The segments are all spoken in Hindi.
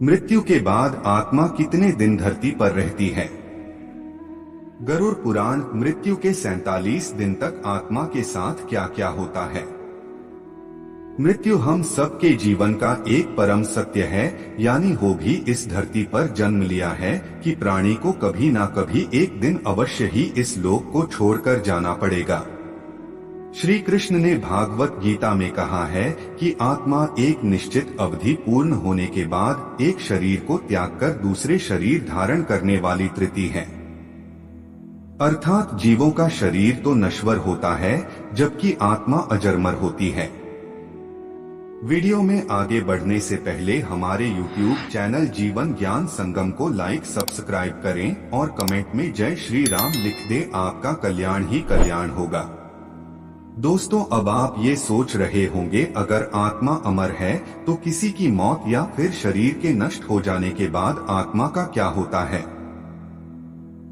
मृत्यु के बाद आत्मा कितने दिन धरती पर रहती है? गरुड़ पुराण। मृत्यु के 47 दिन तक आत्मा के साथ क्या क्या होता है? मृत्यु हम सबके जीवन का एक परम सत्य है, यानी हो भी इस धरती पर जन्म लिया है कि प्राणी को कभी ना कभी एक दिन अवश्य ही इस लोक को छोड़कर जाना पड़ेगा। श्री कृष्ण ने भागवत गीता में कहा है कि आत्मा एक निश्चित अवधि पूर्ण होने के बाद एक शरीर को त्याग कर दूसरे शरीर धारण करने वाली तृतीय है। अर्थात जीवों का शरीर तो नश्वर होता है, जबकि आत्मा अजरमर होती है। वीडियो में आगे बढ़ने से पहले हमारे YouTube चैनल जीवन ज्ञान संगम को लाइक सब्सक्राइब करें और कमेंट में जय श्री राम लिख दें। आपका कल्याण ही कल्याण होगा। दोस्तों, अब आप ये सोच रहे होंगे, अगर आत्मा अमर है तो किसी की मौत या फिर शरीर के नष्ट हो जाने के बाद आत्मा का क्या होता है?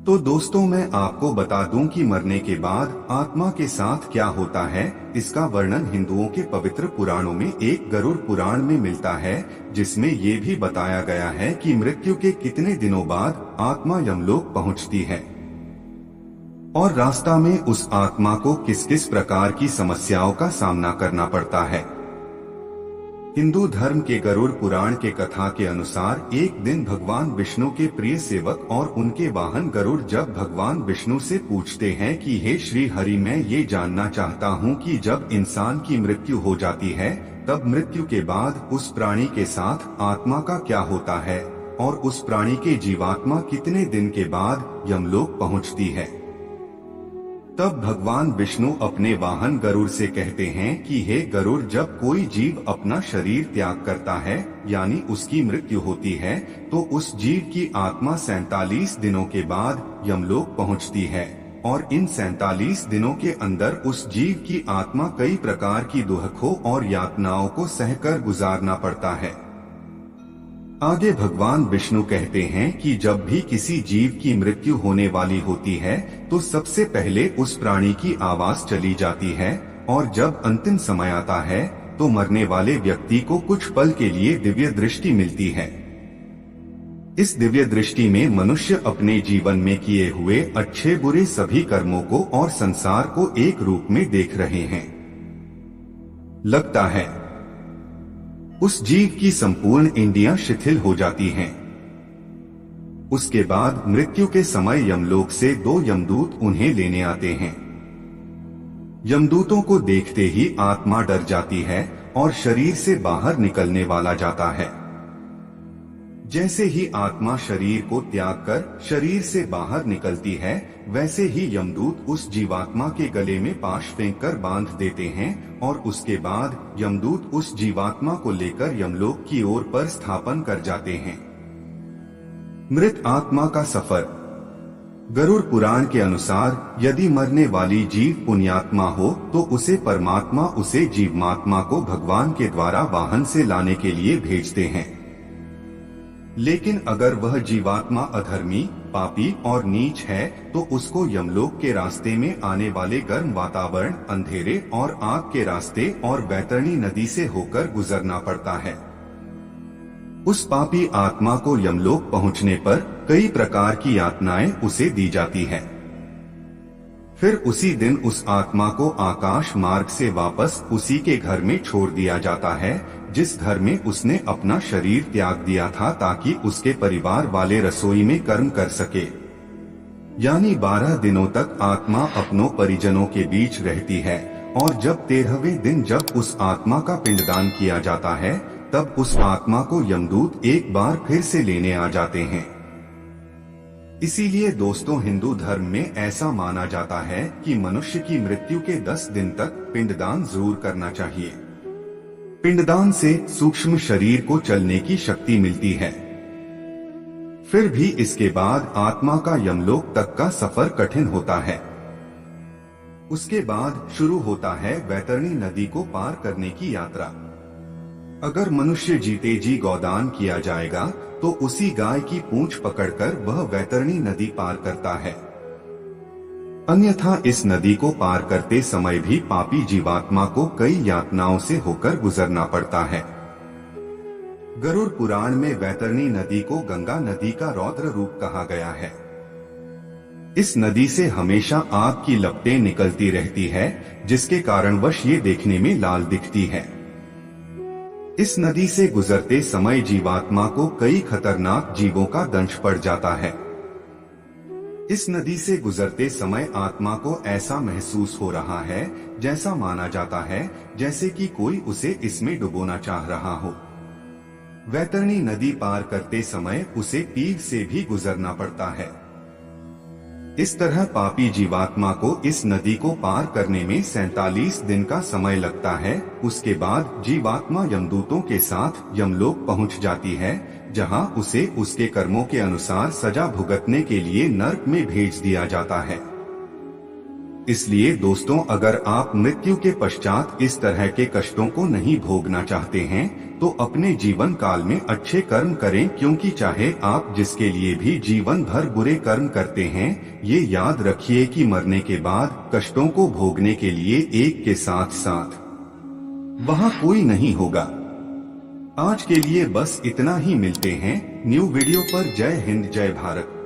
तो दोस्तों, मैं आपको बता दूं कि मरने के बाद आत्मा के साथ क्या होता है। इसका वर्णन हिंदुओं के पवित्र पुराणों में एक गरुड़ पुराण में मिलता है, जिसमें ये भी बताया गया है कि मृत्यु के कितने दिनों बाद आत्मा यमलोक पहुंचती है और रास्ता में उस आत्मा को किस किस प्रकार की समस्याओं का सामना करना पड़ता है। हिंदू धर्म के गरुड़ पुराण के कथा के अनुसार एक दिन भगवान विष्णु के प्रिय सेवक और उनके वाहन गरुड़ जब भगवान विष्णु से पूछते हैं कि हे श्री हरि, मैं ये जानना चाहता हूँ कि जब इंसान की मृत्यु हो जाती है तब मृत्यु के बाद उस प्राणी के साथ आत्मा का क्या होता है और उस प्राणी के जीवात्मा कितने दिन के बाद यमलोक पहुँचती है। तब भगवान विष्णु अपने वाहन गरुड़ से कहते हैं कि हे गरुड़, जब कोई जीव अपना शरीर त्याग करता है यानी उसकी मृत्यु होती है तो उस जीव की आत्मा 47 दिनों के बाद यमलोक पहुंचती है और इन 47 दिनों के अंदर उस जीव की आत्मा कई प्रकार की दुखों और यातनाओं को सहकर गुजारना पड़ता है। आगे भगवान विष्णु कहते हैं कि जब भी किसी जीव की मृत्यु होने वाली होती है तो सबसे पहले उस प्राणी की आवाज चली जाती है और जब अंतिम समय आता है तो मरने वाले व्यक्ति को कुछ पल के लिए दिव्य दृष्टि मिलती है। इस दिव्य दृष्टि में मनुष्य अपने जीवन में किए हुए अच्छे बुरे सभी कर्मों को और संसार को एक रूप में देख रहे हैं। लगता है उस जीव की संपूर्ण इंद्रियां शिथिल हो जाती हैं। उसके बाद मृत्यु के समय यमलोक से 2 यमदूत उन्हें लेने आते हैं। यमदूतों को देखते ही आत्मा डर जाती है और शरीर से बाहर निकलने वाला जाता है। जैसे ही आत्मा शरीर को त्याग कर शरीर से बाहर निकलती है, वैसे ही यमदूत उस जीवात्मा के गले में पाश फेंककर बांध देते हैं और उसके बाद यमदूत उस जीवात्मा को लेकर यमलोक की ओर पर स्थापन कर जाते हैं। मृत आत्मा का सफर। गरुड़ पुराण के अनुसार यदि मरने वाली जीव पुण्यात्मा हो तो उसे परमात्मा उसे जीवात्मा को भगवान के द्वारा वाहन से लाने के लिए भेजते हैं। लेकिन अगर वह जीवात्मा अधर्मी, पापी और नीच है तो उसको यमलोक के रास्ते में आने वाले गर्म वातावरण, अंधेरे और आग के रास्ते और बैतरणी नदी से होकर गुजरना पड़ता है। उस पापी आत्मा को यमलोक पहुंचने पर कई प्रकार की यातनाएं उसे दी जाती है। फिर उसी दिन उस आत्मा को आकाश मार्ग से वापस उसी के घर में छोड़ दिया जाता है जिस घर में उसने अपना शरीर त्याग दिया था, ताकि उसके परिवार वाले रसोई में कर्म कर सके। यानी 12 दिनों तक आत्मा अपनों परिजनों के बीच रहती है और जब 13वें दिन जब उस आत्मा का पिंडदान किया जाता है तब उस आत्मा को यमदूत एक बार फिर से लेने आ जाते हैं। इसीलिए दोस्तों, हिंदू धर्म में ऐसा माना जाता है कि मनुष्य की मृत्यु के 10 दिन तक पिंडदान जरूर करना चाहिए। पिंडदान से सूक्ष्म शरीर को चलने की शक्ति मिलती है। फिर भी इसके बाद आत्मा का यमलोक तक का सफर कठिन होता है। उसके बाद शुरू होता है बैतरणी नदी को पार करने की यात्रा। अगर मनुष्य जीते जी गौदान किया जाएगा तो उसी गाय की पूंछ पकड़कर वह बैतरणी नदी पार करता है। अन्यथा इस नदी को पार करते समय भी पापी जीवात्मा को कई यातनाओं से होकर गुजरना पड़ता है। गरुड़ पुराण में वैतरणी नदी को गंगा नदी का रौद्र रूप कहा गया है। इस नदी से हमेशा आग की लपटें निकलती रहती है, जिसके कारणवश ये देखने में लाल दिखती है। इस नदी से गुजरते समय जीवात्मा को कई खतरनाक जीवों का दंश पड़ जाता है। इस नदी से गुजरते समय आत्मा को ऐसा महसूस हो रहा है जैसा माना जाता है जैसे कि कोई उसे इसमें डुबोना चाह रहा हो। वैतरणी नदी पार करते समय उसे पीर से भी गुजरना पड़ता है। इस तरह पापी जीवात्मा को इस नदी को पार करने में 47 दिन का समय लगता है। उसके बाद जीवात्मा यमदूतों के साथ यमलोक पहुंच जाती है, जहां उसे उसके कर्मों के अनुसार सजा भुगतने के लिए नर्क में भेज दिया जाता है। इसलिए दोस्तों, अगर आप मृत्यु के पश्चात इस तरह के कष्टों को नहीं भोगना चाहते हैं तो अपने जीवन काल में अच्छे कर्म करें, क्योंकि चाहे आप जिसके लिए भी जीवन भर बुरे कर्म करते हैं, ये याद रखिए कि मरने के बाद कष्टों को भोगने के लिए एक के साथ साथ वहाँ कोई नहीं होगा। आज के लिए बस इतना ही। मिलते हैं न्यू वीडियो पर। जय हिंद, जय भारत।